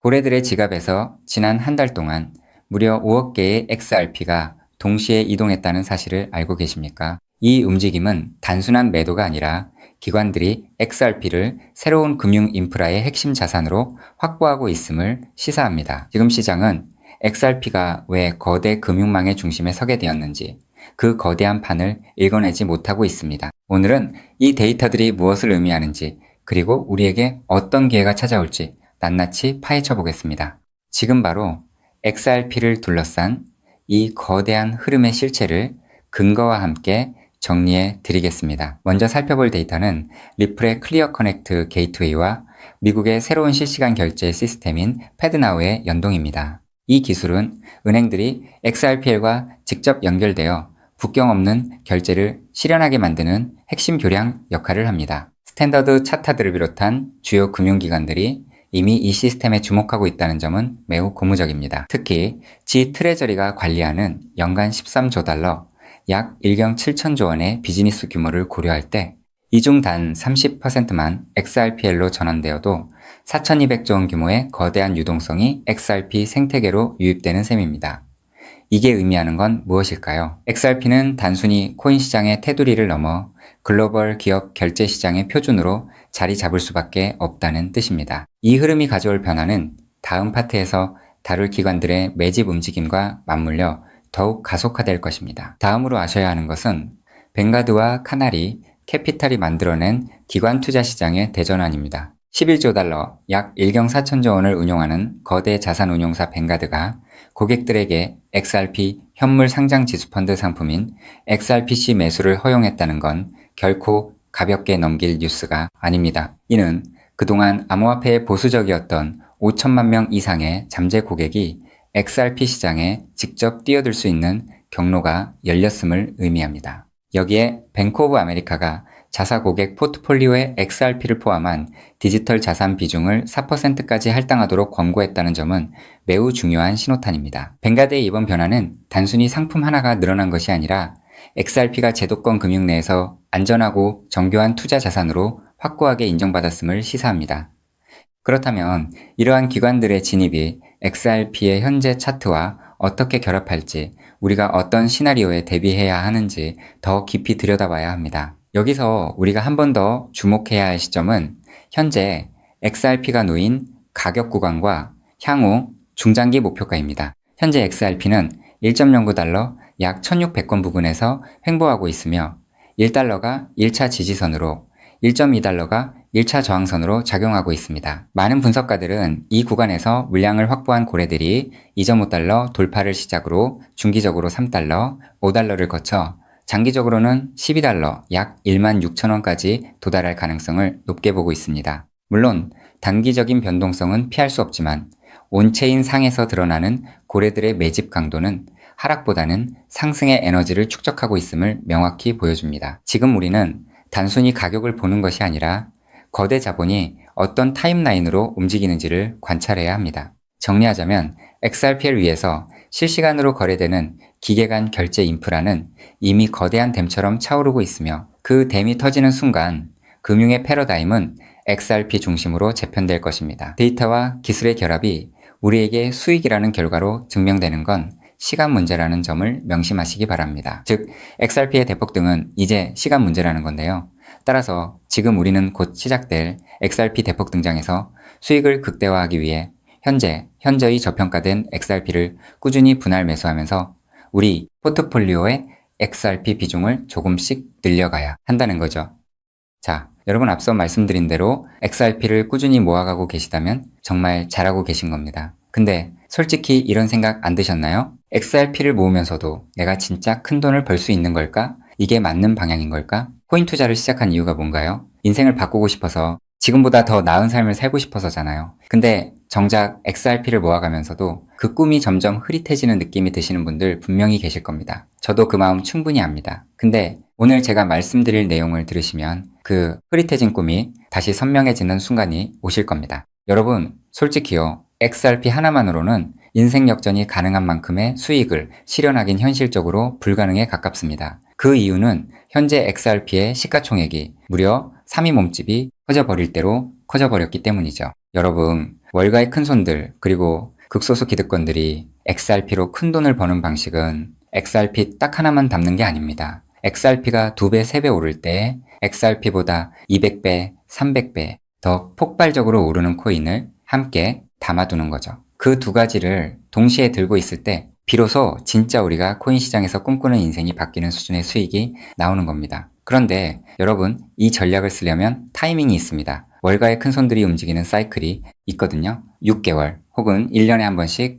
고래들의 지갑에서 지난 한 달 동안 무려 5억 개의 XRP가 동시에 이동했다는 사실을 알고 계십니까? 이 움직임은 단순한 매도가 아니라 기관들이 XRP를 새로운 금융 인프라의 핵심 자산으로 확보하고 있음을 시사합니다. 지금 시장은 XRP가 왜 거대 금융망의 중심에 서게 되었는지 그 거대한 판을 읽어내지 못하고 있습니다. 오늘은 이 데이터들이 무엇을 의미하는지 그리고 우리에게 어떤 기회가 찾아올지 낱낱이 파헤쳐 보겠습니다. 지금 바로 XRP를 둘러싼 이 거대한 흐름의 실체를 근거와 함께 정리해 드리겠습니다. 먼저 살펴볼 데이터는 리플의 클리어 커넥트 게이트웨이와 미국의 새로운 실시간 결제 시스템인 패드나우의 연동입니다. 이 기술은 은행들이 XRPL과 직접 연결되어 국경 없는 결제를 실현하게 만드는 핵심 교량 역할을 합니다. 스탠더드 차타드를 비롯한 주요 금융기관들이 이미 이 시스템에 주목하고 있다는 점은 매우 고무적입니다. 특히 지 트레저리가 관리하는 연간 13조 달러, 약 1경 7천조 원의 비즈니스 규모를 고려할 때 이 중 단 30%만 XRPL로 전환되어도 4,200조 원 규모의 거대한 유동성이 XRP 생태계로 유입되는 셈입니다. 이게 의미하는 건 무엇일까요? XRP는 단순히 코인 시장의 테두리를 넘어 글로벌 기업 결제 시장의 표준으로 자리 잡을 수밖에 없다는 뜻입니다. 이 흐름이 가져올 변화는 다음 파트에서 다룰 기관들의 매집 움직임과 맞물려 더욱 가속화될 것입니다. 다음으로 아셔야 하는 것은 뱅가드와 카나리, 캐피탈이 만들어낸 기관 투자 시장의 대전환입니다. 11조 달러, 약 1경 4천조 원을 운용하는 거대 자산운용사 뱅가드가 고객들에게 XRP 현물 상장 지수펀드 상품인 XRPC 매수를 허용했다는 건 결코 가볍게 넘길 뉴스가 아닙니다. 이는 그동안 암호화폐에 보수적이었던 5천만 명 이상의 잠재 고객이 XRP 시장에 직접 뛰어들 수 있는 경로가 열렸음을 의미합니다. 여기에 뱅크 오브 아메리카가 자사 고객 포트폴리오에 XRP를 포함한 디지털 자산 비중을 4%까지 할당하도록 권고했다는 점은 매우 중요한 신호탄입니다. 뱅가드의 이번 변화는 단순히 상품 하나가 늘어난 것이 아니라 XRP가 제도권 금융 내에서 안전하고 정교한 투자 자산으로 확고하게 인정받았음을 시사합니다. 그렇다면 이러한 기관들의 진입이 XRP의 현재 차트와 어떻게 결합할지, 우리가 어떤 시나리오에 대비해야 하는지 더 깊이 들여다봐야 합니다. 여기서 우리가 한 번 더 주목해야 할 시점은 현재 XRP가 놓인 가격 구간과 향후 중장기 목표가입니다. 현재 XRP는 1.09달러 약 1600권 부근에서 횡보하고 있으며 1달러가 1차 지지선으로 1.2달러가 1차 저항선으로 작용하고 있습니다. 많은 분석가들은 이 구간에서 물량을 확보한 고래들이 2.5달러 돌파를 시작으로 중기적으로 3달러, 5달러를 거쳐 장기적으로는 12달러 약 16,000원까지 도달할 가능성을 높게 보고 있습니다. 물론 단기적인 변동성은 피할 수 없지만 온체인 상에서 드러나는 고래들의 매집 강도는 하락보다는 상승의 에너지를 축적하고 있음을 명확히 보여줍니다. 지금 우리는 단순히 가격을 보는 것이 아니라 거대 자본이 어떤 타임라인으로 움직이는지를 관찰해야 합니다. 정리하자면 XRP를 위해서 실시간으로 거래되는 기계 간 결제 인프라는 이미 거대한 댐처럼 차오르고 있으며 그 댐이 터지는 순간 금융의 패러다임은 XRP 중심으로 재편될 것입니다. 데이터와 기술의 결합이 우리에게 수익이라는 결과로 증명되는 건 시간 문제라는 점을 명심하시기 바랍니다. 즉, XRP의 대폭등은 이제 시간 문제라는 건데요. 따라서 지금 우리는 곧 시작될 XRP 대폭 등장에서 수익을 극대화하기 위해 현저히 저평가된 XRP를 꾸준히 분할 매수하면서 우리 포트폴리오의 XRP 비중을 조금씩 늘려가야 한다는 거죠. 자, 여러분 앞서 말씀드린 대로 XRP를 꾸준히 모아가고 계시다면 정말 잘하고 계신 겁니다. 근데 솔직히 이런 생각 안 드셨나요? XRP를 모으면서도 내가 진짜 큰 돈을 벌 수 있는 걸까? 이게 맞는 방향인 걸까? 코인 투자를 시작한 이유가 뭔가요? 인생을 바꾸고 싶어서 지금보다 더 나은 삶을 살고 싶어서잖아요. 근데 정작 XRP를 모아가면서도 그 꿈이 점점 흐릿해지는 느낌이 드시는 분들 분명히 계실 겁니다. 저도 그 마음 충분히 압니다. 근데 오늘 제가 말씀드릴 내용을 들으시면 그 흐릿해진 꿈이 다시 선명해지는 순간이 오실 겁니다. 여러분, 솔직히요. XRP 하나만으로는 인생 역전이 가능한 만큼의 수익을 실현하긴 현실적으로 불가능에 가깝습니다. 그 이유는 현재 XRP의 시가총액이 무려 3위 몸집이 커져버릴 대로 커져버렸기 때문이죠. 여러분, 월가의 큰손들 그리고 극소수 기득권들이 XRP로 큰 돈을 버는 방식은 XRP 딱 하나만 담는 게 아닙니다. XRP가 2배, 3배 오를 때 XRP보다 200배, 300배 더 폭발적으로 오르는 코인을 함께 담아두는 거죠. 그 두 가지를 동시에 들고 있을 때 비로소 진짜 우리가 코인 시장에서 꿈꾸는 인생이 바뀌는 수준의 수익이 나오는 겁니다. 그런데 여러분, 이 전략을 쓰려면 타이밍이 있습니다. 월가의 큰손들이 움직이는 사이클이 있거든요. 6개월 혹은 1년에 한 번씩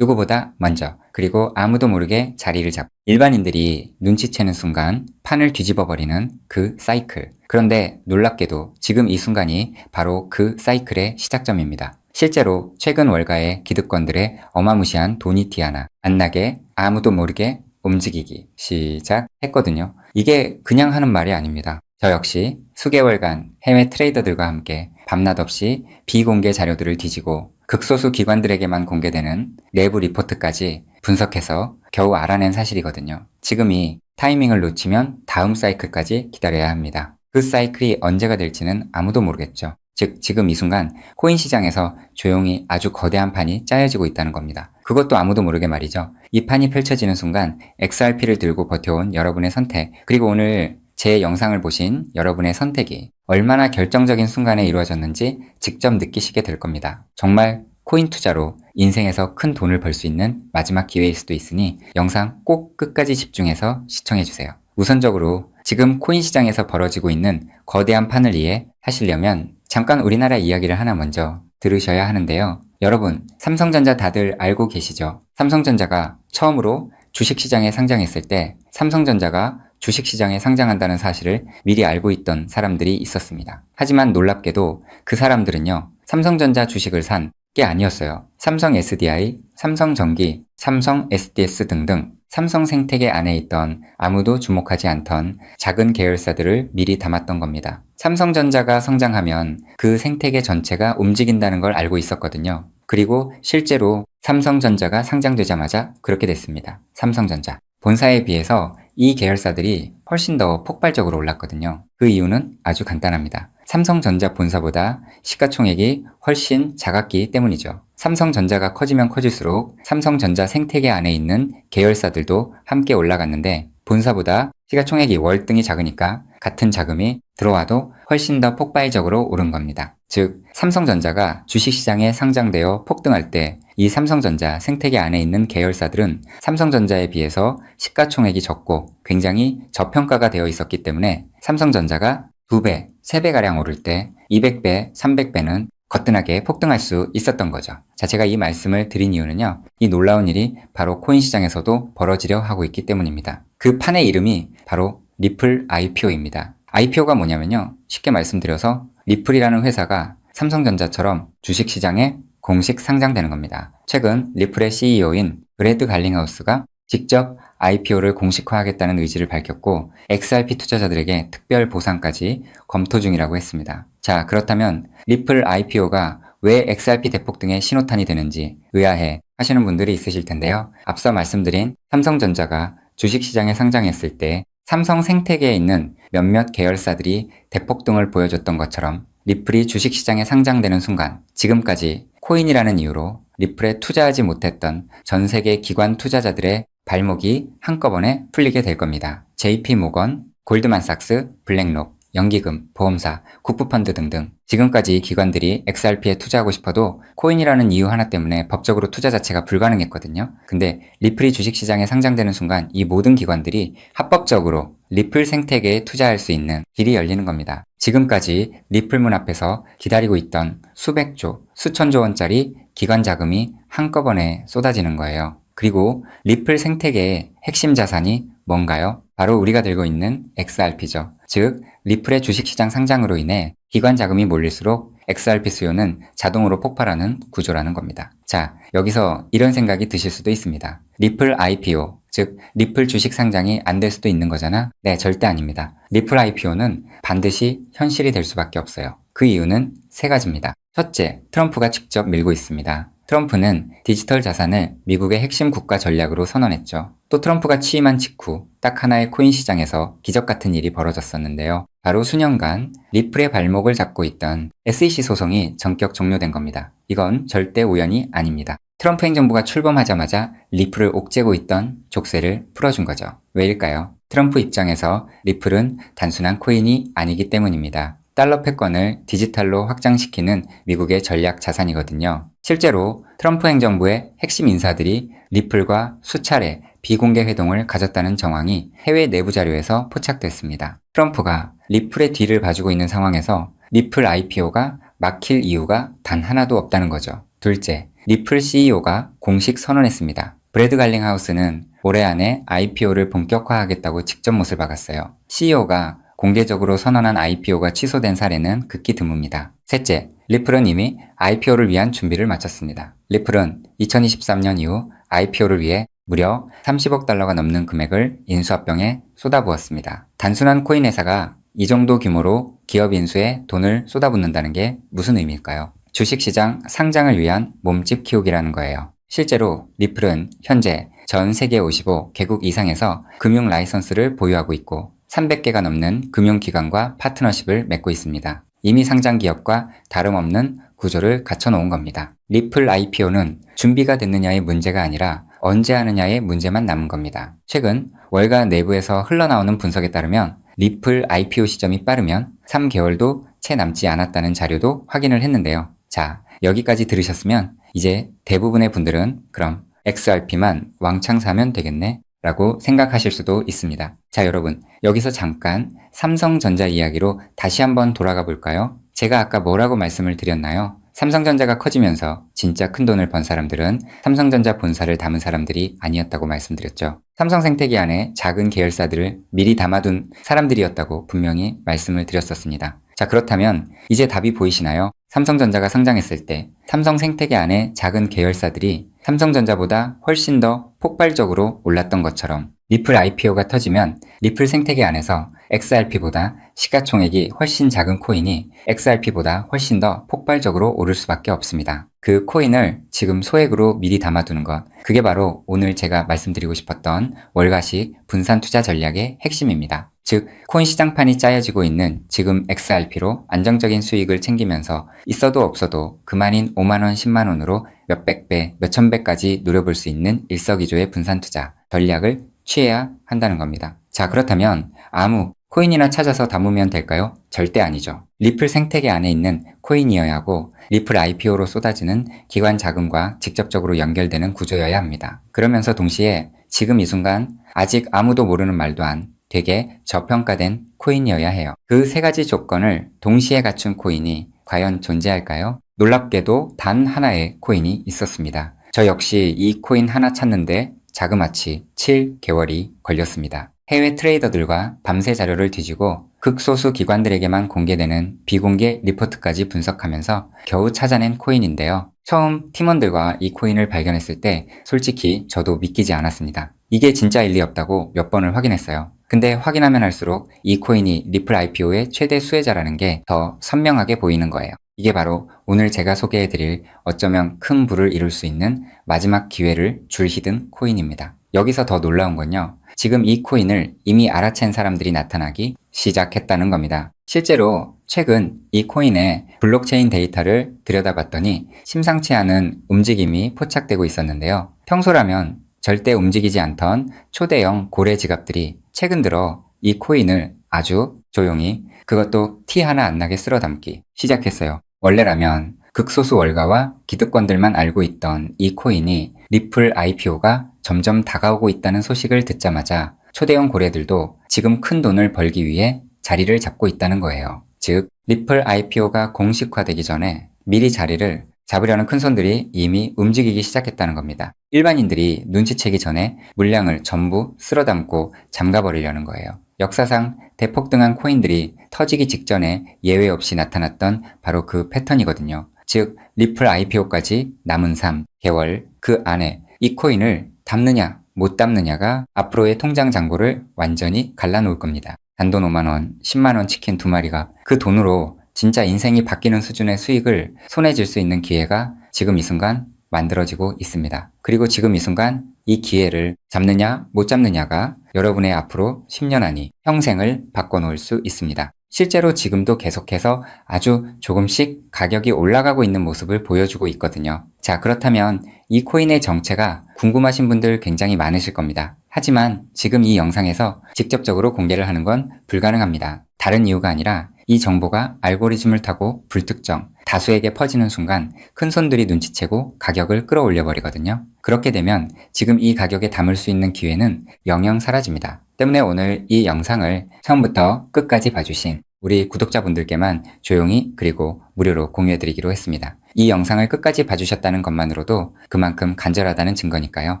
누구보다 먼저 그리고 아무도 모르게 자리를 잡고 일반인들이 눈치채는 순간 판을 뒤집어버리는 그 사이클. 그런데 놀랍게도 지금 이 순간이 바로 그 사이클의 시작점입니다. 실제로 최근 월가의 기득권들의 어마무시한 돈이 티 하나 안 나게 아무도 모르게 움직이기 시작했거든요. 이게 그냥 하는 말이 아닙니다. 저 역시 수개월간 해외 트레이더들과 함께 밤낮 없이 비공개 자료들을 뒤지고 극소수 기관들에게만 공개되는 내부 리포트까지 분석해서 겨우 알아낸 사실이거든요. 지금이 타이밍을 놓치면 다음 사이클까지 기다려야 합니다. 그 사이클이 언제가 될지는 아무도 모르겠죠. 즉 지금 이 순간 코인 시장에서 조용히 아주 거대한 판이 짜여지고 있다는 겁니다. 그것도 아무도 모르게 말이죠. 이 판이 펼쳐지는 순간 XRP를 들고 버텨온 여러분의 선택, 그리고 오늘 제 영상을 보신 여러분의 선택이 얼마나 결정적인 순간에 이루어졌는지 직접 느끼시게 될 겁니다. 정말 코인 투자로 인생에서 큰 돈을 벌 수 있는 마지막 기회일 수도 있으니 영상 꼭 끝까지 집중해서 시청해주세요. 우선적으로 지금 코인 시장에서 벌어지고 있는 거대한 판을 이해하시려면 잠깐 우리나라 이야기를 하나 먼저 들으셔야 하는데요. 여러분, 삼성전자 다들 알고 계시죠? 삼성전자가 처음으로 주식시장에 상장했을 때 삼성전자가 주식시장에 상장한다는 사실을 미리 알고 있던 사람들이 있었습니다. 하지만 놀랍게도 그 사람들은요, 삼성전자 주식을 산 게 아니었어요. 삼성 SDI, 삼성전기, 삼성 SDS 등등 삼성 생태계 안에 있던 아무도 주목하지 않던 작은 계열사들을 미리 담았던 겁니다. 삼성전자가 성장하면 그 생태계 전체가 움직인다는 걸 알고 있었거든요. 그리고 실제로 삼성전자가 상장되자마자 그렇게 됐습니다. 삼성전자. 본사에 비해서 이 계열사들이 훨씬 더 폭발적으로 올랐거든요. 그 이유는 아주 간단합니다. 삼성전자 본사보다 시가총액이 훨씬 작았기 때문이죠. 삼성전자가 커지면 커질수록 삼성전자 생태계 안에 있는 계열사들도 함께 올라갔는데 본사보다 시가총액이 월등히 작으니까 같은 자금이 들어와도 훨씬 더 폭발적으로 오른 겁니다. 즉, 삼성전자가 주식시장에 상장되어 폭등할 때 이 삼성전자 생태계 안에 있는 계열사들은 삼성전자에 비해서 시가총액이 적고 굉장히 저평가가 되어 있었기 때문에 삼성전자가 2배, 3배가량 오를 때 200배, 300배는 거뜬하게 폭등할 수 있었던 거죠. 자, 제가 이 말씀을 드린 이유는요, 이 놀라운 일이 바로 코인 시장에서도 벌어지려 하고 있기 때문입니다. 그 판의 이름이 바로 리플 IPO입니다. IPO가 뭐냐면요, 쉽게 말씀드려서 리플이라는 회사가 삼성전자처럼 주식시장에 공식 상장되는 겁니다. 최근 리플의 CEO인 브래드 갈링하우스가 직접 IPO를 공식화하겠다는 의지를 밝혔고 XRP 투자자들에게 특별 보상까지 검토 중이라고 했습니다. 자, 그렇다면 리플 IPO가 왜 XRP 대폭등의 신호탄이 되는지 의아해 하시는 분들이 있으실 텐데요. 앞서 말씀드린 삼성전자가 주식시장에 상장했을 때 삼성 생태계에 있는 몇몇 계열사들이 대폭등을 보여줬던 것처럼 리플이 주식시장에 상장되는 순간 지금까지 코인이라는 이유로 리플에 투자하지 못했던 전 세계 기관 투자자들의 발목이 한꺼번에 풀리게 될 겁니다. JP모건, 골드만삭스, 블랙록, 연기금, 보험사, 국부펀드 등등 지금까지 기관들이 XRP에 투자하고 싶어도 코인이라는 이유 하나 때문에 법적으로 투자 자체가 불가능했거든요. 근데 리플이 주식시장에 상장되는 순간 이 모든 기관들이 합법적으로 리플 생태계에 투자할 수 있는 길이 열리는 겁니다. 지금까지 리플 문 앞에서 기다리고 있던 수백조, 수천조 원짜리 기관 자금이 한꺼번에 쏟아지는 거예요. 그리고 리플 생태계의 핵심 자산이 뭔가요? 바로 우리가 들고 있는 XRP죠. 즉, 리플의 주식시장 상장으로 인해 기관 자금이 몰릴수록 XRP 수요는 자동으로 폭발하는 구조라는 겁니다. 자, 여기서 이런 생각이 드실 수도 있습니다. 리플 IPO, 즉 리플 주식 상장이 안 될 수도 있는 거잖아? 네, 절대 아닙니다. 리플 IPO는 반드시 현실이 될 수밖에 없어요. 그 이유는 세 가지입니다. 첫째, 트럼프가 직접 밀고 있습니다. 트럼프는 디지털 자산을 미국의 핵심 국가 전략으로 선언했죠. 또 트럼프가 취임한 직후 딱 하나의 코인 시장에서 기적 같은 일이 벌어졌었는데요. 바로 수년간 리플의 발목을 잡고 있던 SEC 소송이 전격 종료된 겁니다. 이건 절대 우연이 아닙니다. 트럼프 행정부가 출범하자마자 리플을 옥죄고 있던 족쇄를 풀어준 거죠. 왜일까요? 트럼프 입장에서 리플은 단순한 코인이 아니기 때문입니다. 달러 패권을 디지털로 확장시키는 미국의 전략 자산이거든요. 실제로 트럼프 행정부의 핵심 인사들이 리플과 수차례 비공개 회동을 가졌다는 정황이 해외 내부 자료에서 포착됐습니다. 트럼프가 리플의 뒤를 봐주고 있는 상황에서 리플 IPO가 막힐 이유가 단 하나도 없다는 거죠. 둘째, 리플 CEO가 공식 선언했습니다. 브래드 갈링하우스는 올해 안에 IPO를 본격화하겠다고 직접 못을 박았어요. CEO가 공개적으로 선언한 IPO가 취소된 사례는 극히 드뭅니다. 셋째, 리플은 이미 IPO를 위한 준비를 마쳤습니다. 리플은 2023년 이후 IPO를 위해 무려 30억 달러가 넘는 금액을 인수합병에 쏟아부었습니다. 단순한 코인 회사가 이 정도 규모로 기업 인수에 돈을 쏟아붓는다는 게 무슨 의미일까요? 주식시장 상장을 위한 몸집 키우기라는 거예요. 실제로 리플은 현재 전 세계 55개국 이상에서 금융 라이선스를 보유하고 있고 300개가 넘는 금융기관과 파트너십을 맺고 있습니다. 이미 상장 기업과 다름없는 구조를 갖춰놓은 겁니다. 리플 IPO는 준비가 됐느냐의 문제가 아니라 언제 하느냐의 문제만 남은 겁니다. 최근 월가 내부에서 흘러나오는 분석에 따르면 리플 IPO 시점이 빠르면 3개월도 채 남지 않았다는 자료도 확인을 했는데요. 자, 여기까지 들으셨으면 이제 대부분의 분들은 그럼 XRP만 왕창 사면 되겠네? 라고 생각하실 수도 있습니다. 자, 여러분, 여기서 잠깐 삼성전자 이야기로 다시 한번 돌아가 볼까요? 제가 아까 뭐라고 말씀을 드렸나요? 삼성전자가 커지면서 진짜 큰 돈을 번 사람들은 삼성전자 본사를 담은 사람들이 아니었다고 말씀드렸죠. 삼성 생태계 안에 작은 계열사들을 미리 담아둔 사람들이었다고 분명히 말씀을 드렸었습니다. 자, 그렇다면 이제 답이 보이시나요? 삼성전자가 상장했을 때 삼성 생태계 안에 작은 계열사들이 삼성전자보다 훨씬 더 폭발적으로 올랐던 것처럼 리플 IPO가 터지면 리플 생태계 안에서 XRP보다 시가총액이 훨씬 작은 코인이 XRP보다 훨씬 더 폭발적으로 오를 수밖에 없습니다. 그 코인을 지금 소액으로 미리 담아두는 것, 그게 바로 오늘 제가 말씀드리고 싶었던 월가식 분산 투자 전략의 핵심입니다. 즉, 코인 시장판이 짜여지고 있는 지금 XRP로 안정적인 수익을 챙기면서 있어도 없어도 그만인 5만원, 10만원으로 몇백 배, 몇천 배까지 노려볼 수 있는 일석이조의 분산 투자 전략을 취해야 한다는 겁니다. 자, 그렇다면 아무 코인이나 찾아서 담으면 될까요? 절대 아니죠. 리플 생태계 안에 있는 코인이어야 하고 리플 IPO로 쏟아지는 기관 자금과 직접적으로 연결되는 구조여야 합니다. 그러면서 동시에 지금 이 순간 아직 아무도 모르는 말도 안 되게 저평가된 코인이어야 해요. 그 세 가지 조건을 동시에 갖춘 코인이 과연 존재할까요? 놀랍게도 단 하나의 코인이 있었습니다. 저 역시 이 코인 하나 찾는데 자그마치 7개월이 걸렸습니다. 해외 트레이더들과 밤새 자료를 뒤지고 극소수 기관들에게만 공개되는 비공개 리포트까지 분석하면서 겨우 찾아낸 코인인데요. 처음 팀원들과 이 코인을 발견했을 때 솔직히 저도 믿기지 않았습니다. 이게 진짜일 리 없다고 몇 번을 확인했어요. 근데 확인하면 할수록 이 코인이 리플 IPO의 최대 수혜자라는 게 더 선명하게 보이는 거예요. 이게 바로 오늘 제가 소개해드릴 어쩌면 큰 부를 이룰 수 있는 마지막 기회를 줄히든 코인입니다. 여기서 더 놀라운 건요. 지금 이 코인을 이미 알아챈 사람들이 나타나기 시작했다는 겁니다. 실제로 최근 이 코인의 블록체인 데이터를 들여다봤더니 심상치 않은 움직임이 포착되고 있었는데요. 평소라면 절대 움직이지 않던 초대형 고래 지갑들이 최근 들어 이 코인을 아주 조용히 그것도 티 하나 안 나게 쓸어 담기 시작했어요. 원래라면 극소수 월가와 기득권들만 알고 있던 이 코인이 리플 IPO가 점점 다가오고 있다는 소식을 듣자마자 초대형 고래들도 지금 큰 돈을 벌기 위해 자리를 잡고 있다는 거예요. 즉, 리플 IPO가 공식화되기 전에 미리 자리를 잡으려는 큰손들이 이미 움직이기 시작했다는 겁니다. 일반인들이 눈치채기 전에 물량을 전부 쓸어담고 잠가버리려는 거예요. 역사상 대폭등한 코인들이 터지기 직전에 예외 없이 나타났던 바로 그 패턴이거든요. 즉, 리플 IPO까지 남은 3개월 그 안에 이 코인을 담느냐 못 담느냐가 앞으로의 통장 잔고를 완전히 갈라놓을 겁니다. 단돈 5만원, 10만원 치킨 2마리가 그 돈으로 진짜 인생이 바뀌는 수준의 수익을 손에 쥘 수 있는 기회가 지금 이 순간 만들어지고 있습니다. 그리고 지금 이 순간 이 기회를 잡느냐 못 잡느냐가 여러분의 앞으로 10년 안이 평생을 바꿔놓을 수 있습니다. 실제로 지금도 계속해서 아주 조금씩 가격이 올라가고 있는 모습을 보여주고 있거든요. 자, 그렇다면 이 코인의 정체가 궁금하신 분들 굉장히 많으실 겁니다. 하지만 지금 이 영상에서 직접적으로 공개를 하는 건 불가능합니다. 다른 이유가 아니라 이 정보가 알고리즘을 타고 불특정, 다수에게 퍼지는 순간 큰 손들이 눈치채고 가격을 끌어올려 버리거든요. 그렇게 되면 지금 이 가격에 담을 수 있는 기회는 영영 사라집니다. 때문에 오늘 이 영상을 처음부터 끝까지 봐주신 우리 구독자분들께만 조용히 그리고 무료로 공유해드리기로 했습니다. 이 영상을 끝까지 봐주셨다는 것만으로도 그만큼 간절하다는 증거니까요.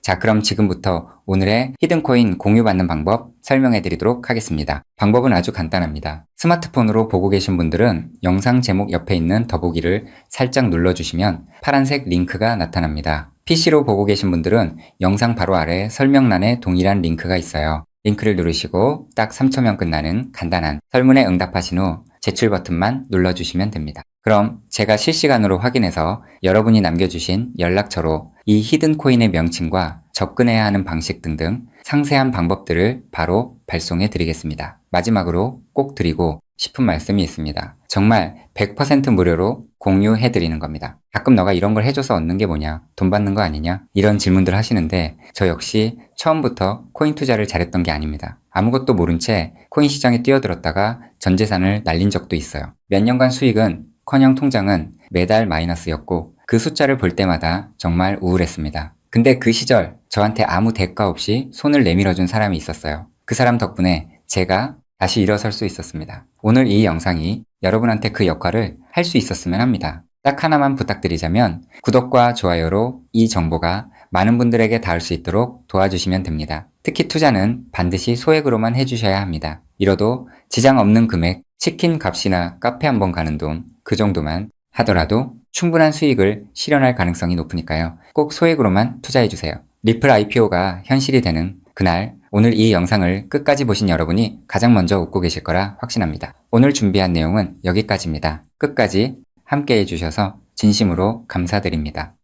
자, 그럼 지금부터 오늘의 히든코인 공유받는 방법 설명해드리도록 하겠습니다. 방법은 아주 간단합니다. 스마트폰으로 보고 계신 분들은 영상 제목 옆에 있는 더보기를 살짝 눌러주시면 파란색 링크가 나타납니다. PC로 보고 계신 분들은 영상 바로 아래 설명란에 동일한 링크가 있어요. 링크를 누르시고 딱 3초면 끝나는 간단한 설문에 응답하신 후 제출 버튼만 눌러주시면 됩니다. 그럼 제가 실시간으로 확인해서 여러분이 남겨주신 연락처로 이 히든코인의 명칭과 접근해야 하는 방식 등등 상세한 방법들을 바로 발송해 드리겠습니다. 마지막으로 꼭 드리고 싶은 말씀이 있습니다. 정말 100% 무료로 공유해 드리는 겁니다. 가끔 너가 이런 걸 해줘서 얻는 게 뭐냐? 돈 받는 거 아니냐? 이런 질문들 하시는데 저 역시 처음부터 코인 투자를 잘했던 게 아닙니다. 아무것도 모른 채 코인 시장에 뛰어들었다가 전 재산을 날린 적도 있어요. 몇 년간 수익은 커녕 통장은 매달 마이너스였고 그 숫자를 볼 때마다 정말 우울했습니다. 근데 그 시절 저한테 아무 대가 없이 손을 내밀어준 사람이 있었어요. 그 사람 덕분에 제가 다시 일어설 수 있었습니다. 오늘 이 영상이 여러분한테 그 역할을 할 수 있었으면 합니다. 딱 하나만 부탁드리자면 구독과 좋아요로 이 정보가 많은 분들에게 닿을 수 있도록 도와주시면 됩니다. 특히 투자는 반드시 소액으로만 해주셔야 합니다. 이뤄도 지장 없는 금액, 치킨 값이나 카페 한번 가는 돈, 그 정도만 하더라도 충분한 수익을 실현할 가능성이 높으니까요. 꼭 소액으로만 투자해주세요. 리플 IPO가 현실이 되는 그날, 오늘 이 영상을 끝까지 보신 여러분이 가장 먼저 웃고 계실 거라 확신합니다. 오늘 준비한 내용은 여기까지입니다. 끝까지 함께 해주셔서 진심으로 감사드립니다.